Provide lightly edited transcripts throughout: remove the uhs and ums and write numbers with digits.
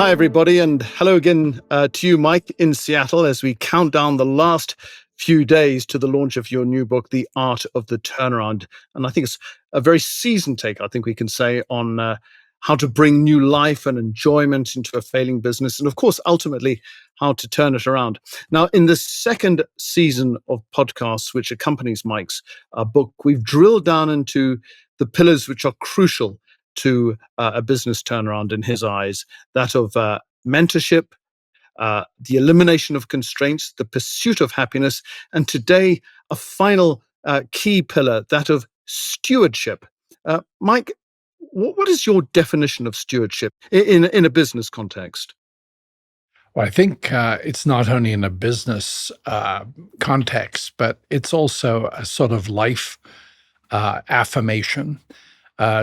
hi, everybody, and hello again to you, Mike, in Seattle, as we count down the last few days to the launch of your new book, The Art of the Turnaround. And I think it's a very seasoned take, I think we can say, on how to bring new life and enjoyment into a failing business, and of course, ultimately, how to turn it around. Now, in the second season of podcasts, which accompanies Mike's book, we've drilled down into the pillars which are crucial to a business turnaround in his eyes, that of mentorship, the elimination of constraints, the pursuit of happiness, and today, a final key pillar, that of stewardship. Mike, what is your definition of stewardship in a business context? Well, I think it's not only in a business context, but it's also a sort of life affirmation.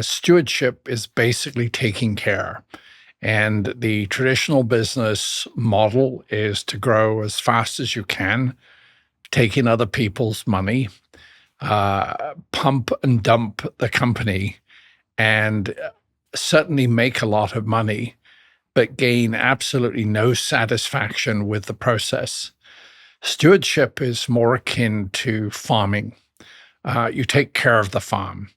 Stewardship is basically taking care. And the traditional business model is to grow as fast as you can, taking other people's money, pump and dump the company, and certainly make a lot of money, but gain absolutely no satisfaction with the process. Stewardship is more akin to farming. You take care of the farm.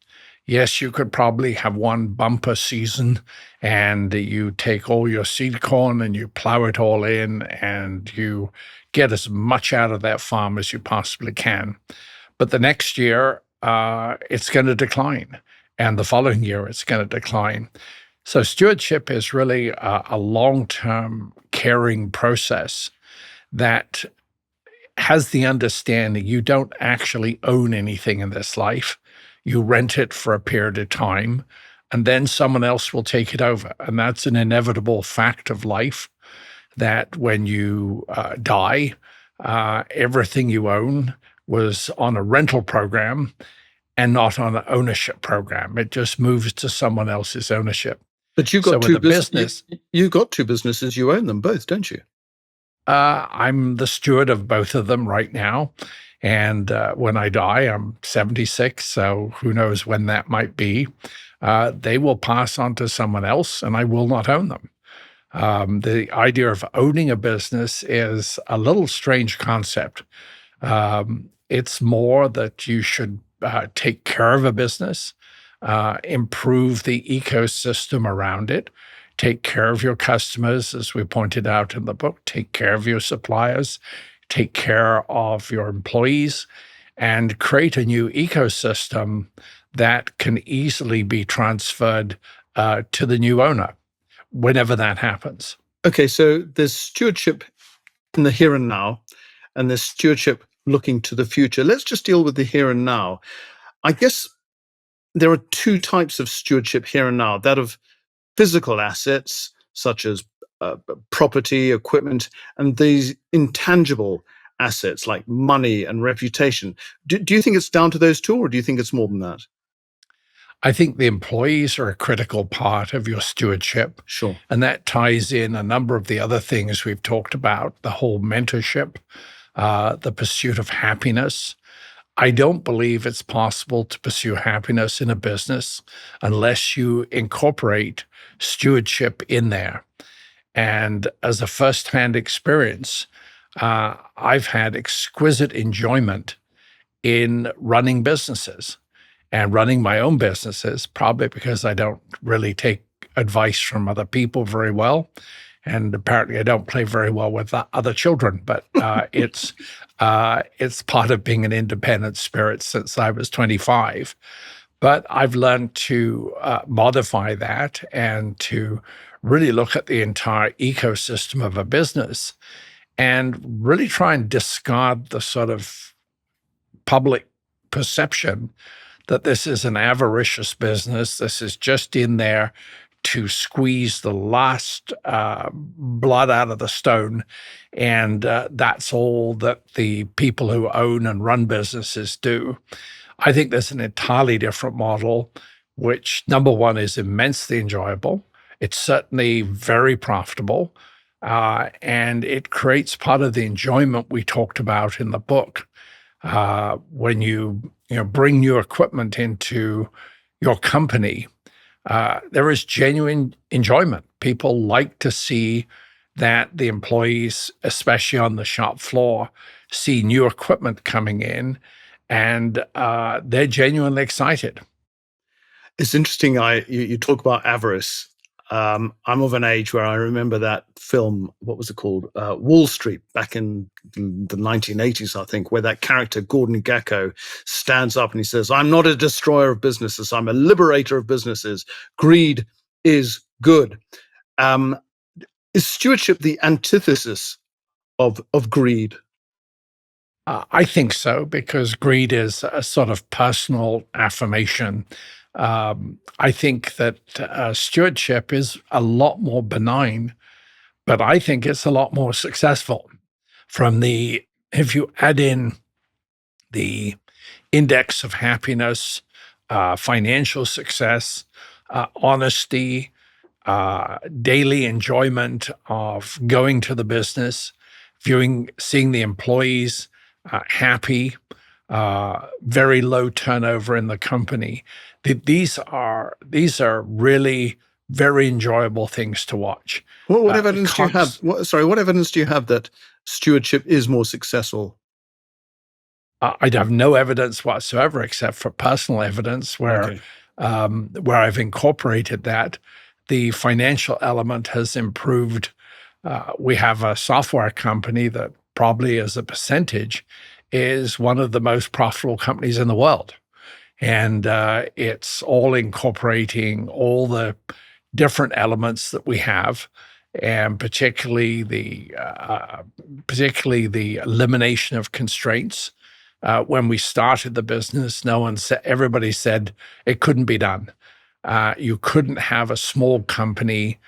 Yes, you could probably have one bumper season and you take all your seed corn and you plow it all in and you get as much out of that farm as you possibly can. But the next year, it's going to decline. And the following year, it's going to decline. So stewardship is really a long-term caring process that has the understanding you don't actually own anything in this life. You rent it for a period of time, and then someone else will take it over. And that's an inevitable fact of life, that when you die, everything you own was on a rental program and not on an ownership program. It just moves to someone else's ownership. But you've So got with two a business, you've got two businesses. You own them both, don't you? I'm the steward of both of them right now. And when I die, I'm 76, so who knows when that might be. They will pass on to someone else, and I will not own them. The idea of owning a business is a little strange concept. It's more that you should take care of a business, improve the ecosystem around it, take care of your customers, as we pointed out in the book, take care of your suppliers, take care of your employees, and create a new ecosystem that can easily be transferred to the new owner whenever that happens. Okay, so there's stewardship in the here and now, and there's stewardship looking to the future. Let's just deal with the here and now. I guess there are two types of stewardship here and now, that of physical assets, such as property, equipment, and these intangible assets like money and reputation. Do you think it's down to those two, or do you think it's more than that? I think the employees are a critical part of your stewardship, Sure. and that ties in a number of the other things we've talked about, the whole mentorship, the pursuit of happiness. I don't believe it's possible to pursue happiness in a business unless you incorporate stewardship in there. And as a firsthand experience, I've had exquisite enjoyment in running businesses and running my own businesses, probably because I don't really take advice from other people very well. And apparently I don't play very well with other children, but it's part of being an independent spirit since I was 25. But I've learned to modify that and to really look at the entire ecosystem of a business and really try and discard the sort of public perception that this is an avaricious business. This is just in there to squeeze the last blood out of the stone. And that's all that the people who own and run businesses do. I think there's an entirely different model, which, number one, is immensely enjoyable. It's certainly very profitable. And it creates part of the enjoyment we talked about in the book. When you bring new equipment into your company, There is genuine enjoyment. People like to see that the employees, especially on the shop floor, see new equipment coming in, and they're genuinely excited. It's interesting. You talk about avarice. I'm of an age where I remember that film. What was it called? Wall Street, back in the 1980s, I think, where that character Gordon Gekko stands up and he says, "I'm not a destroyer of businesses. I'm a liberator of businesses. Greed is good." Um, is stewardship the antithesis of greed? I think so, because greed is a sort of personal affirmation. I think that stewardship is a lot more benign, but I think it's a lot more successful. If you add in the index of happiness, financial success, honesty, daily enjoyment of going to the business, seeing the employees happy, very low turnover in the company. These are really very enjoyable things to watch. What evidence do you have? Const- What evidence do you have that stewardship is more successful? I have no evidence whatsoever except for personal evidence Okay. where I've incorporated that. The financial element has improved. We have a software company that probably as a percentage is one of the most profitable companies in the world. And it's all incorporating all the different elements that we have, and particularly the elimination of constraints. When we started the business, no one said everybody said it couldn't be done. You couldn't have a small company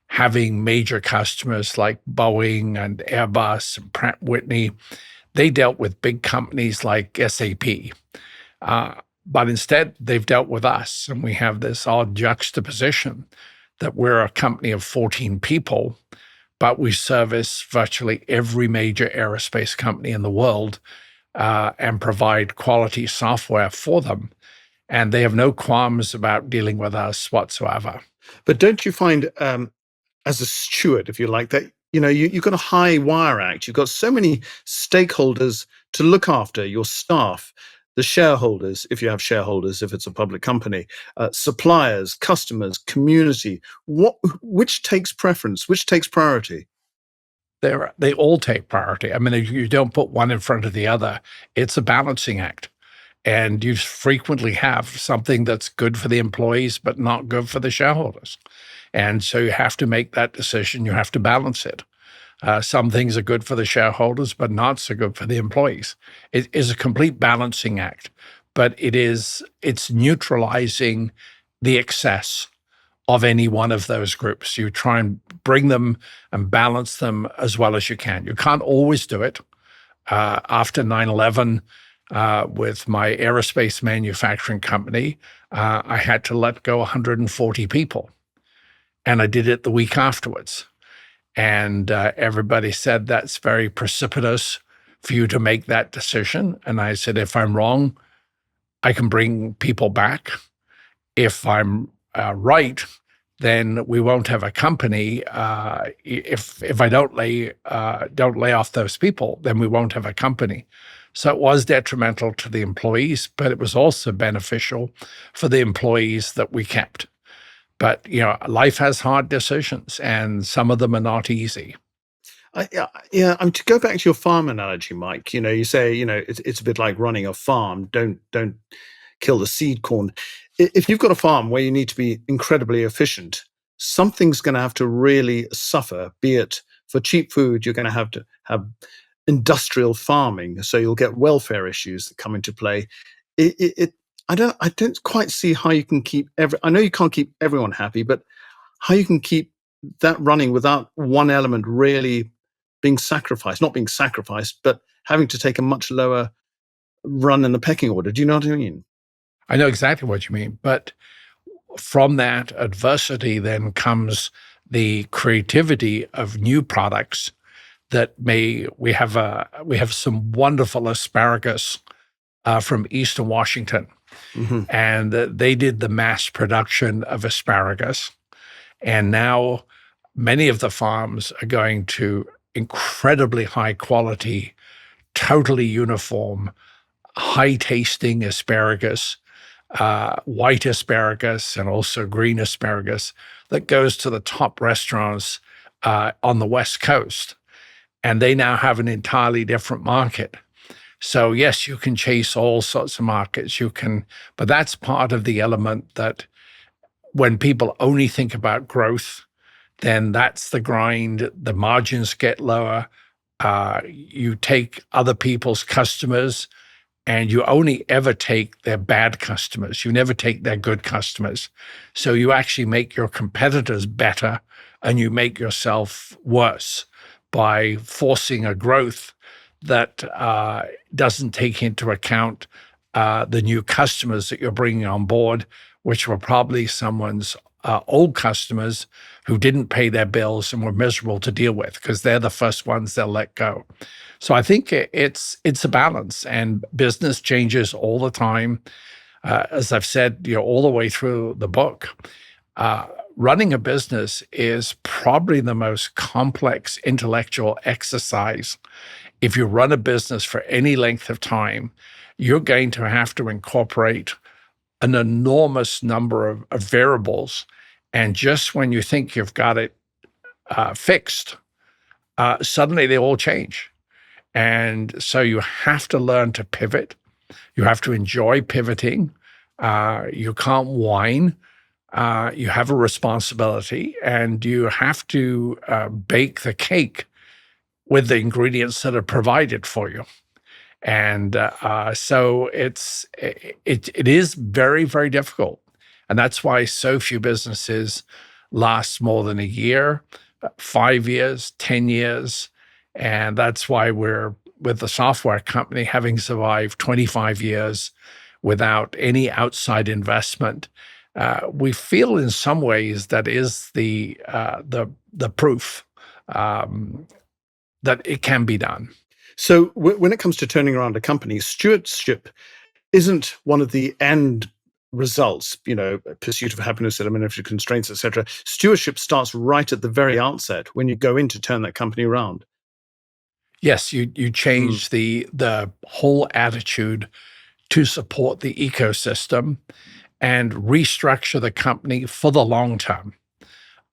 having major customers like Boeing and Airbus and Pratt Whitney. They dealt with big companies like SAP. Uh, but instead, they've dealt with us, and we have this odd juxtaposition that we're a company of 14 people, but we service virtually every major aerospace company in the world and provide quality software for them. And they have no qualms about dealing with us whatsoever. But don't you find, as a steward, if you like, that you've got a high wire act. You've got so many stakeholders to look after: your staff, the shareholders, if you have shareholders, if it's a public company, suppliers, customers, community. Which takes preference? Which takes priority? They all take priority. I mean, if you don't put one in front of the other, it's a balancing act. And you frequently have something that's good for the employees, but not good for the shareholders. And so you have to make that decision. You have to balance it. Some things are good for the shareholders, but not so good for the employees. It is a complete balancing act, but it's neutralizing the excess of any one of those groups. You try and bring them and balance them as well as you can. You can't always do it. After 9/11, with my aerospace manufacturing company, I had to let go 140 people, and I did it the week afterwards. And everybody said, that's very precipitous for you to make that decision. And I said, if I'm wrong, I can bring people back. If I'm right, then we won't have a company. If I don't lay off those people, then we won't have a company. So it was detrimental to the employees, but it was also beneficial for the employees that we kept. But life has hard decisions, and some of them are not easy. Yeah. To go back to your farm analogy, Mike. You say it's a bit like running a farm. Don't kill the seed corn. If you've got a farm where you need to be incredibly efficient, something's going to have to really suffer. Be it for cheap food, you're going to have industrial farming, so you'll get welfare issues that come into play. It I don't quite see how you can keep I know you can't keep everyone happy, but how you can keep that running without one element really being sacrificed, not being sacrificed, but having to take a much lower run in the pecking order. Do you know what I mean? I know exactly what you mean, but from that adversity then comes the creativity of new products that may we have some wonderful asparagus from Eastern Washington. Hmm. And they did the mass production of asparagus. And now many of the farms are going to incredibly high quality, totally uniform, high tasting asparagus, white asparagus, and also green asparagus that goes to the top restaurants on the West Coast. And they now have an entirely different market. So yes, you can chase all sorts of markets. But that's part of the element that when people only think about growth, then that's the grind. The margins get lower. You take other people's customers and you only ever take their bad customers. You never take their good customers. So you actually make your competitors better and you make yourself worse by forcing a growth that doesn't take into account the new customers that you're bringing on board, which were probably someone's old customers who didn't pay their bills and were miserable to deal with because they're the first ones they'll let go. So I think it's a balance, and business changes all the time. As I've said, all the way through the book, running a business is probably the most complex intellectual exercise. If you run a business for any length of time, you're going to have to incorporate an enormous number of variables. And just when you think you've got it fixed, suddenly they all change. And so you have to learn to pivot. You have to enjoy pivoting. You can't whine. You have a responsibility, and you have to bake the cake with the ingredients that are provided for you. And so it is very, very difficult. And that's why so few businesses last more than a year, 5 years, 10 years. And that's why we're with the software company having survived 25 years without any outside investment. We feel in some ways that is the proof that it can be done. So when it comes to turning around a company, stewardship isn't one of the end results, pursuit of happiness, elimination of constraints, etc. Stewardship starts right at the very outset when you go in to turn that company around. Yes, you change the whole attitude to support the ecosystem and restructure the company for the long term,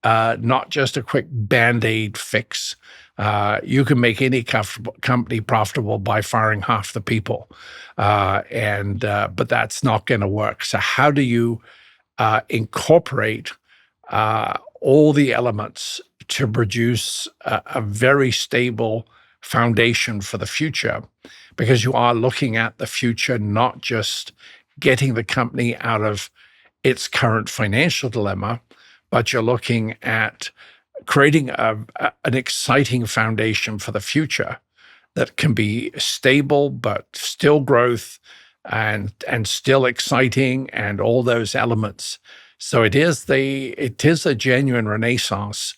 not just a quick Band-Aid fix. You can make any company profitable by firing half the people, but that's not going to work. So how do you incorporate all the elements to produce a very stable foundation for the future? Because you are looking at the future, not just getting the company out of its current financial dilemma, but you're looking at creating an exciting foundation for the future that can be stable, but still growth and still exciting and all those elements. So it is a genuine renaissance,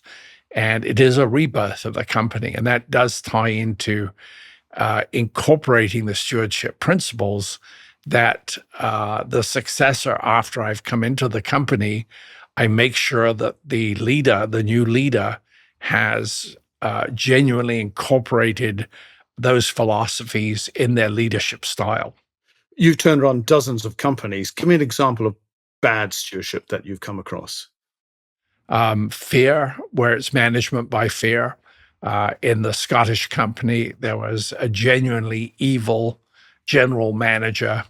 and it is a rebirth of the company. And that does tie into incorporating the stewardship principles that the successor, after I've come into the company, I make sure that the new leader, has genuinely incorporated those philosophies in their leadership style. You've turned around dozens of companies. Give me an example of bad stewardship that you've come across. Fear, where it's management by fear. In the Scottish company, there was a genuinely evil general manager,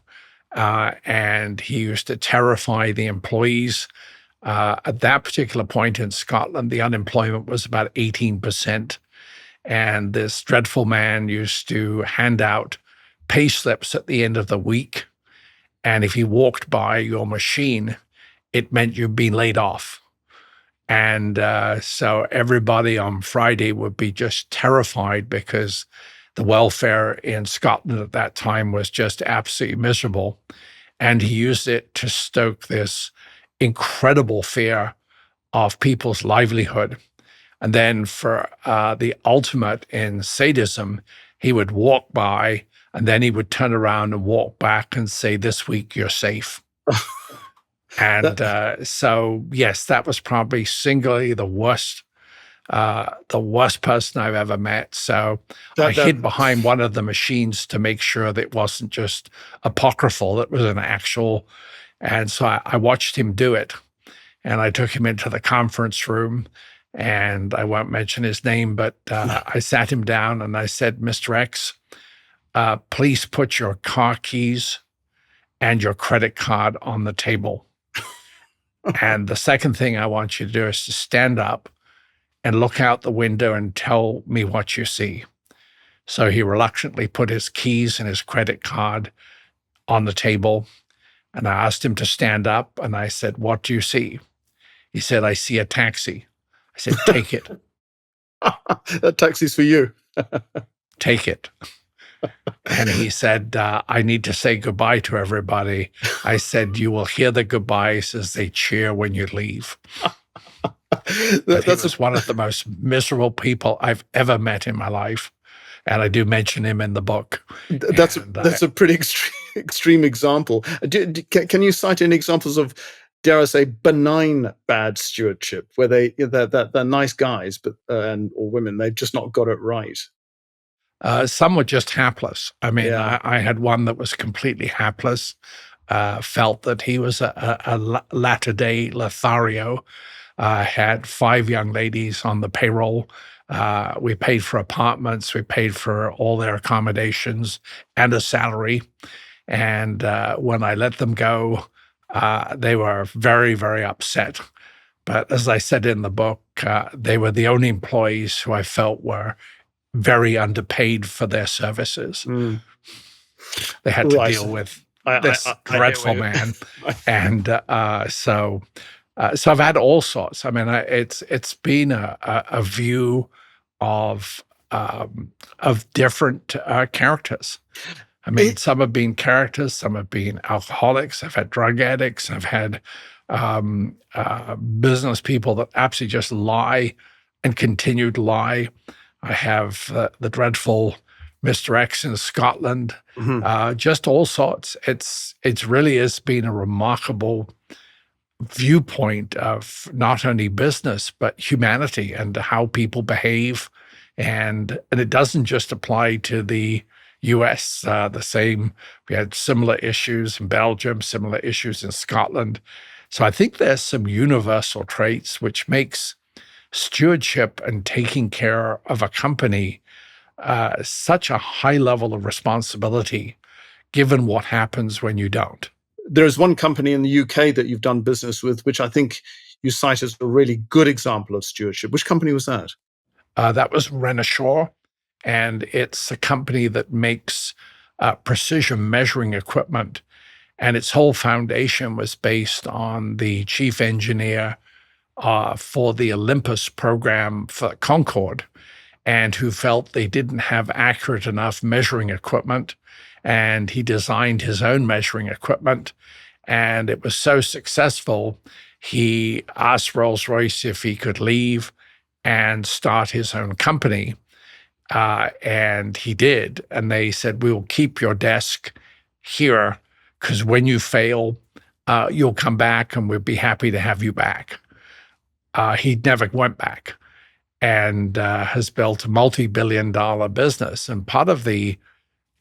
and he used to terrify the employees. At that particular point in Scotland, the unemployment was about 18%. And this dreadful man used to hand out pay slips at the end of the week. And if he walked by your machine, it meant you'd been laid off. And so everybody on Friday would be just terrified because the welfare in Scotland at that time was just absolutely miserable. And he used it to stoke this incredible fear of people's livelihood. And then for the ultimate in sadism, he would walk by And then he would turn around and walk back and say, "This week you're safe." And That so, yes, that was probably singularly the worst person I've ever met. So I that that hid behind one of the machines to make sure that it wasn't just apocryphal, it was an actual. And so I watched him do it. And I took him into the conference room, and I won't mention his name, but I sat him down and I said, "Mr. X, please put your car keys and your credit card on the table. And the second thing I want you to do is to stand up and look out the window and tell me what you see." So he reluctantly put his keys and his credit card on the table. And I asked him to stand up, and I said, "What do you see?" He said, "I see a taxi." I said, "Take it, that taxi's for you. take it." And he said, "I need to say goodbye to everybody." I said, "You will hear the goodbyes as they cheer when you leave." But he That's was one of the most miserable people I've ever met in my life. And I do mention him in the book. And that's a pretty extreme example. Can you cite any examples of, dare I say, benign bad stewardship, where they're nice guys, but or women, they've just not got it right? some were just hapless. I mean, Yeah. I had one that was completely hapless, felt that he was a latter-day Lothario, had 5 young ladies on the payroll. We paid for apartments, we paid for all their accommodations and a salary. And when I let them go, they were very, very upset. But as I said in the book, they were the only employees who I felt were very underpaid for their services. Mm. They had to Right. deal with I this hear dreadful what man. you- And so I've had all sorts. I mean, it's been a view of different characters. I mean, It- some have been characters, some have been alcoholics. I've had drug addicts. I've had business people that absolutely just lie and continue to lie. I have the dreadful Mr. X in Scotland, Mhm. just all sorts. It's really has been a remarkable viewpoint of not only business but humanity and how people behave, and it doesn't just apply to the U.S. The same, we had similar issues in Belgium, similar issues in Scotland. So I think there's some universal traits which makes stewardship and taking care of a company such a high level of responsibility, given what happens when you don't. There's one company in the UK that you've done business with, which I think you cite as a really good example of stewardship. Which company was that? That was Renishaw, and it's a company that makes precision measuring equipment. And its whole foundation was based on the chief engineer for the Olympus program for Concorde, and who felt they didn't have accurate enough measuring equipment. And he designed his own measuring equipment. And it was so successful, he asked Rolls-Royce if he could leave and start his own company. And he did. And they said, "We will keep your desk here because when you fail, you'll come back and we'd be happy to have you back." He never went back, and has built a multi-billion-dollar business. And part of the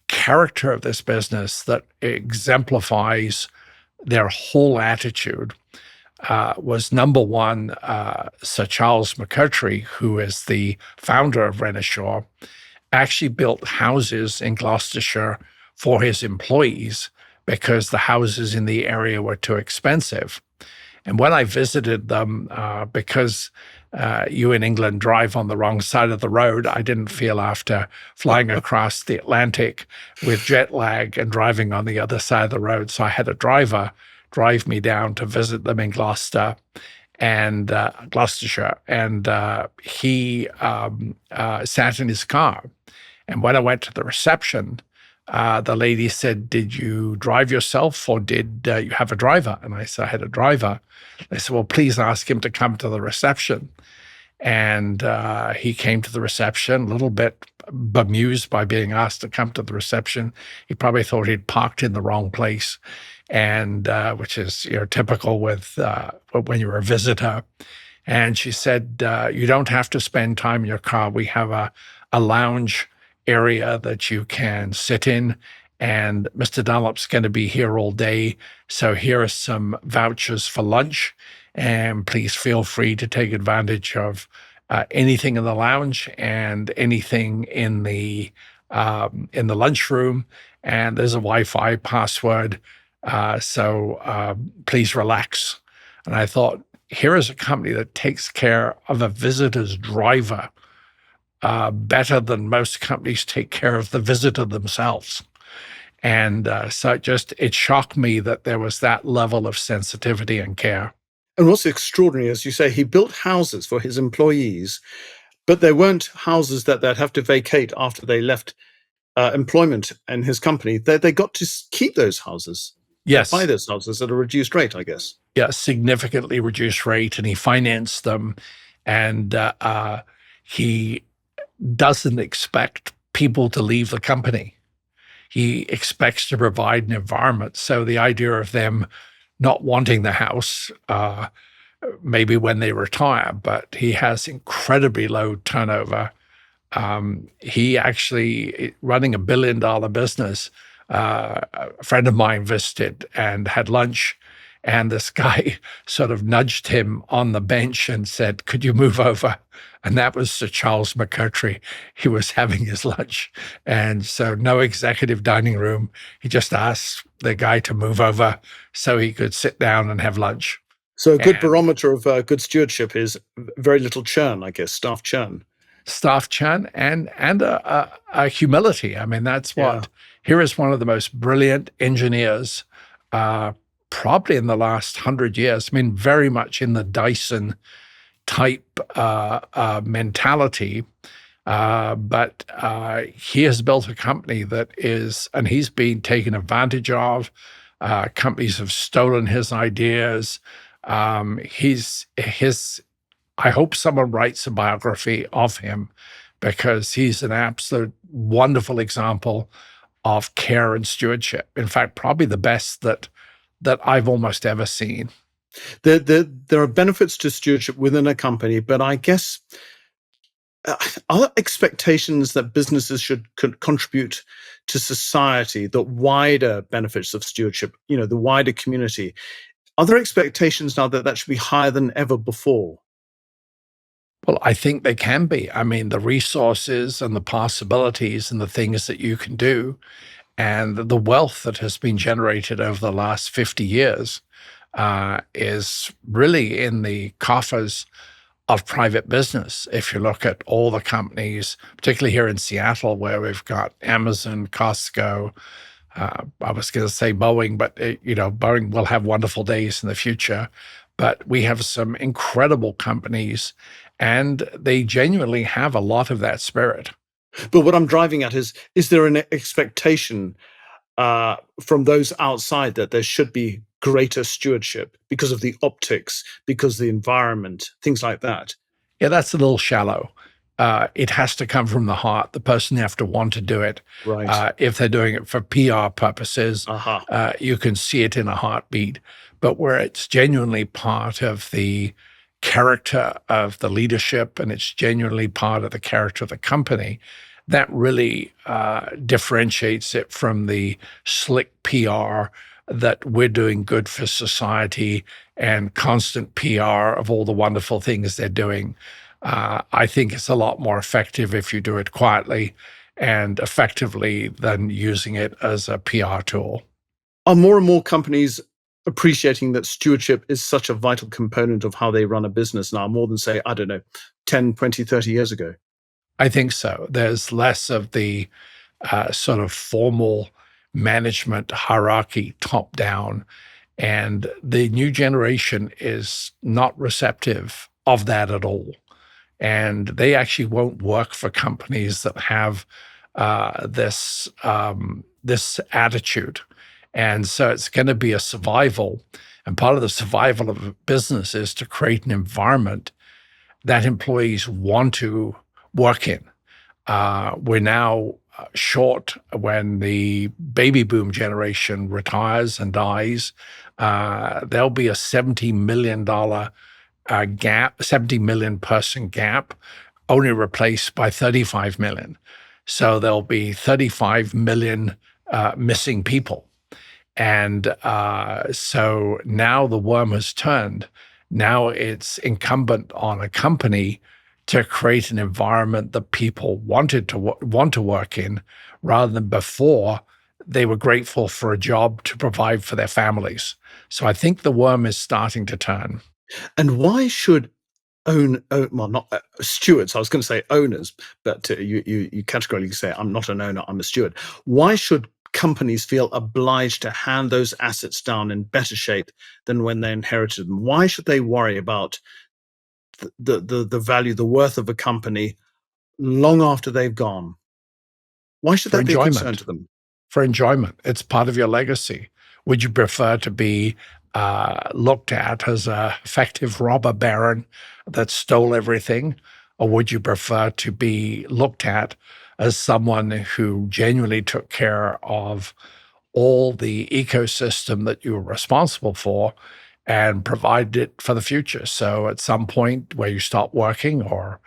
character of this business that exemplifies their whole attitude was, number one, Sir Charles McCurtry, who is the founder of Renishaw, actually built houses in Gloucestershire for his employees because the houses in the area were too expensive. And when I visited them, because you in England drive on the wrong side of the road, I didn't feel, after flying across the Atlantic with jet lag and driving on the other side of the road. So I had a driver drive me down to visit them in Gloucester and Gloucestershire. And he sat in his car. And when I went to the reception, the lady said, "Did you drive yourself or did you have a driver?" And I said, "I had a driver." They said, "Well, please ask him to come to the reception." And he came to the reception, a little bit bemused by being asked to come to the reception. He probably thought he'd parked in the wrong place, and which is typical with when you're a visitor. And she said, "You don't have to spend time in your car. We have a lounge area that you can sit in, and Mr. Dunlop's going to be here all day. So here are some vouchers for lunch, and please feel free to take advantage of anything in the lounge and anything in the lunchroom. And there's a Wi-Fi password, so please relax." And I thought, here is a company that takes care of a visitor's driver better than most companies take care of the visitor themselves. And so it shocked me that there was that level of sensitivity and care. And what's extraordinary, as you say, he built houses for his employees, but they weren't houses that they'd have to vacate after they left employment in his company. They got to keep those houses, buy Yes. those houses at a reduced rate, I guess. Yeah, significantly reduced rate, and he financed them. And he doesn't expect people to leave the company. He expects to provide an environment. So the idea of them not wanting the house, maybe when they retire, but he has incredibly low turnover. He actually, running a billion-dollar business, a friend of mine visited and had lunch, and this guy sort of nudged him on the bench and said, "Could you move over?" And that was Sir Charles McCurtry. He was having his lunch. And so no executive dining room. He just asked the guy to move over so he could sit down and have lunch. So a good And barometer of good stewardship is very little churn, I guess, staff churn. staff churn and a humility. I mean, that's Yeah. what here is one of the most brilliant engineers, probably in the last 100 years. I mean, very much in the Dyson type mentality, but he has built a company that is, and he's been taken advantage of. Companies have stolen his ideas. I hope someone writes a biography of him because he's an absolute wonderful example of care and stewardship. In fact, probably the best that I've almost ever seen. There are benefits to stewardship within a company, but I guess are expectations that businesses should contribute to society, the wider benefits of stewardship, the wider community. Are there expectations now that should be higher than ever before? Well, I think they can be. I mean, the resources and the possibilities and the things that you can do and the wealth that has been generated over the last 50 years is really in the coffers of private business. If you look at all the companies, particularly here in Seattle, where we've got Amazon, Costco, I was going to say Boeing, but Boeing will have wonderful days in the future. But we have some incredible companies, and they genuinely have a lot of that spirit. But what I'm driving at is there an expectation from those outside that there should be greater stewardship because of the optics, because of the environment, things like that? Yeah, that's a little shallow. It has to come from the heart. The person have to want to do it. Right. If they're doing it for PR purposes, Aha. you can see it in a heartbeat. But where it's genuinely part of the character of the leadership and it's genuinely part of the character of the company, that really differentiates it from the slick PR that we're doing good for society and constant PR of all the wonderful things they're doing. I think it's a lot more effective if you do it quietly and effectively than using it as a PR tool. Are more and more companies appreciating that stewardship is such a vital component of how they run a business now, more than, say, I don't know, 10, 20, 30 years ago? I think so. There's less of the sort of formal management hierarchy top down. And the new generation is not receptive of that at all. And they actually won't work for companies that have this attitude. And so it's going to be a survival. And part of the survival of a business is to create an environment that employees want to work in. We're now short when the baby boom generation retires and dies. There'll be a $70 million gap, 70 million person gap, only replaced by 35 million. So there'll be 35 million missing people. And so now the worm has turned. Now it's incumbent on a company to create an environment that people wanted to want to work in, rather than before they were grateful for a job to provide for their families. So I think the worm is starting to turn. And why should well, not stewards. I was going to say owners, but you categorically say I'm not an owner. I'm a steward. Why should companies feel obliged to hand those assets down in better shape than when they inherited them? Why should they worry about the value, the worth of a company long after they've gone? Why should For that be a concern enjoyment. to them? For enjoyment. It's part of your legacy. Would you prefer to be looked at as a effective robber baron that stole everything? Or would you prefer to be looked at as someone who genuinely took care of all the ecosystem that you were responsible for and provided it for the future? So at some point where you stop working, or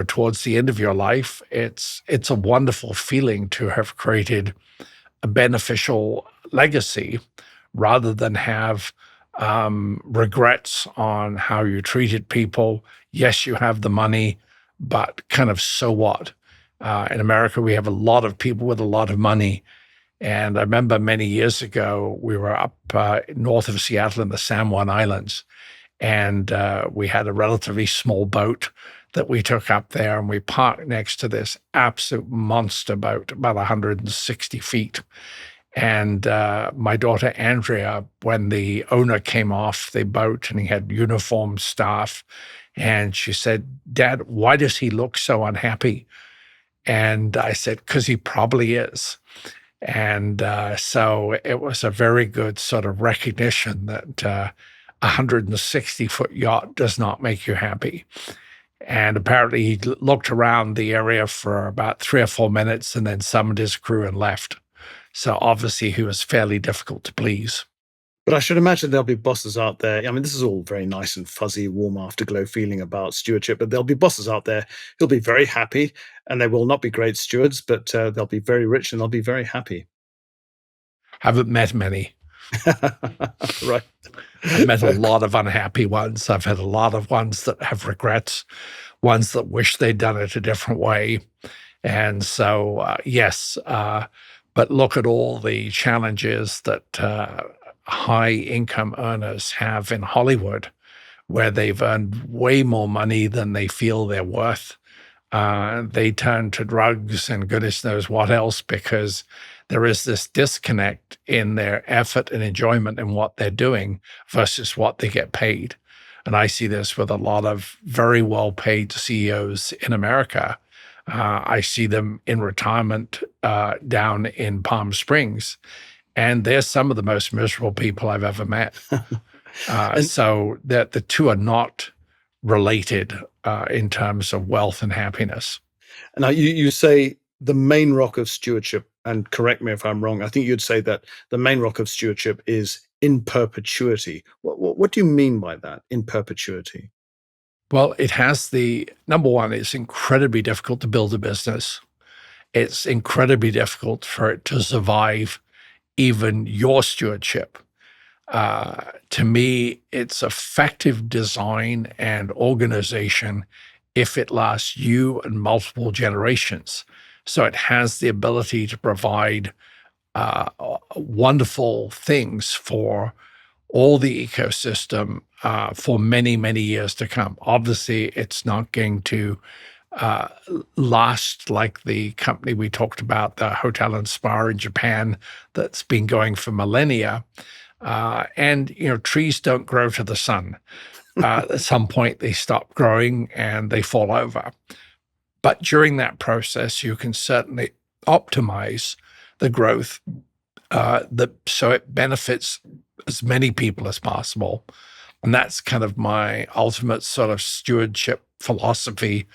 towards the end of your life, it's a wonderful feeling to have created a beneficial legacy, rather than have regrets on how you treated people. Yes, you have the money, but kind of so what? In America, we have a lot of people with a lot of money. And I remember many years ago, we were up north of Seattle in the San Juan Islands, and we had a relatively small boat that we took up there, and we parked next to this absolute monster boat, about 160 feet. And my daughter Andrea, when the owner came off the boat and he had uniformed staff, and she said, "Dad, why does he look so unhappy?" And I said, "Because he probably is." And so it was a very good sort of recognition that a 160-foot yacht does not make you happy. And apparently he looked around the area for about 3 or 4 minutes and then summoned his crew and left. So obviously he was fairly difficult to please. But I should imagine there'll be bosses out there. I mean, this is all very nice and fuzzy, warm afterglow feeling about stewardship, but there'll be bosses out there who'll be very happy, and they will not be great stewards, but they'll be very rich and they'll be very happy. Haven't met many. Right. I've met a lot of unhappy ones. I've had a lot of ones that have regrets, ones that wish they'd done it a different way. And so, yes, but look at all the challenges that high income earners have in Hollywood, where they've earned way more money than they feel they're worth. They turn to drugs and goodness knows what else, because there is this disconnect in their effort and enjoyment in what they're doing versus what they get paid. And I see this with a lot of very well-paid CEOs in America. I see them in retirement down in Palm Springs, and they're some of the most miserable people I've ever met. And So that the two are not related in terms of wealth and happiness. now you say the main rock of stewardship, and correct me if I'm wrong. I think you'd say that the main rock of stewardship is in perpetuity. What do you mean by that, in perpetuity? Well, it has the number one, it's incredibly difficult to build a business. It's incredibly difficult for it to survive even your stewardship. To me, it's effective design and organization if it lasts you and multiple generations. So it has the ability to provide wonderful things for all the ecosystem for many, many years to come. Obviously, it's not going to uh, last like the company we talked about, the Hotel and Spa in Japan, that's been going for millennia. And trees don't grow to the sun. At some point, they stop growing and they fall over. But during that process, you can certainly optimize the growth so it benefits as many people as possible. And that's kind of my ultimate sort of stewardship philosophy,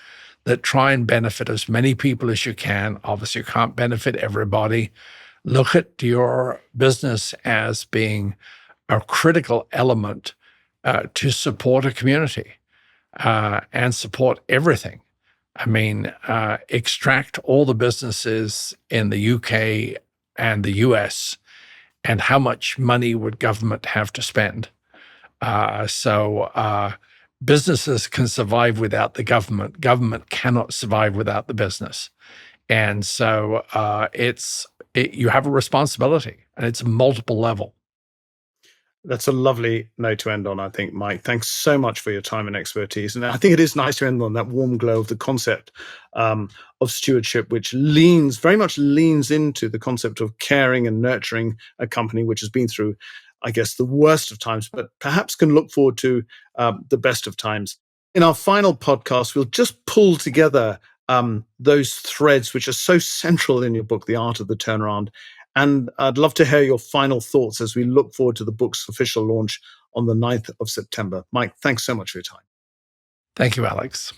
that try and benefit as many people as you can. Obviously, you can't benefit everybody. Look at your business as being a critical element to support a community and support everything. I mean, extract all the businesses in the UK and the US, and how much money would government have to spend? So businesses can survive without the government. Government cannot survive without the business. And so you have a responsibility, and it's multiple level. That's a lovely note to end on, I think, Mike. Thanks so much for your time and expertise. And I think it is nice to end on that warm glow of the concept of stewardship, which very much leans into the concept of caring and nurturing a company which has been through, I guess, the worst of times, but perhaps can look forward to the best of times. In our final podcast, we'll just pull together those threads which are so central in your book, The Art of the Turnaround. And I'd love to hear your final thoughts as we look forward to the book's official launch on the 9th of September. Mike, thanks so much for your time. Thank you, Alex.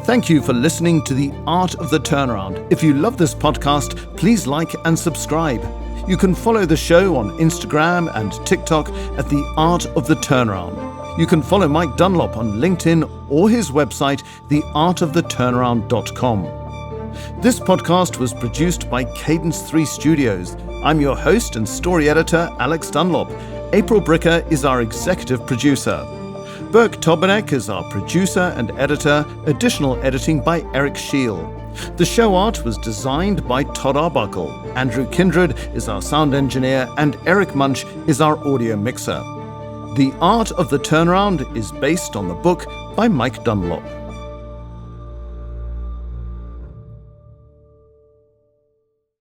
Thank you for listening to The Art of the Turnaround. If you love this podcast, please like and subscribe. You can follow the show on Instagram and TikTok at The Art of the Turnaround. You can follow Mike Dunlop on LinkedIn or his website, theartoftheturnaround.com. This podcast was produced by Cadence 3 Studios. I'm your host and story editor, Alex Dunlop. April Bricker is our executive producer. Burke Tobenek is our producer and editor, additional editing by Eric Scheel. The show art was designed by Todd Arbuckle. Andrew Kindred is our sound engineer, and Eric Munch is our audio mixer. The Art of the Turnaround is based on the book by Mike Dunlop.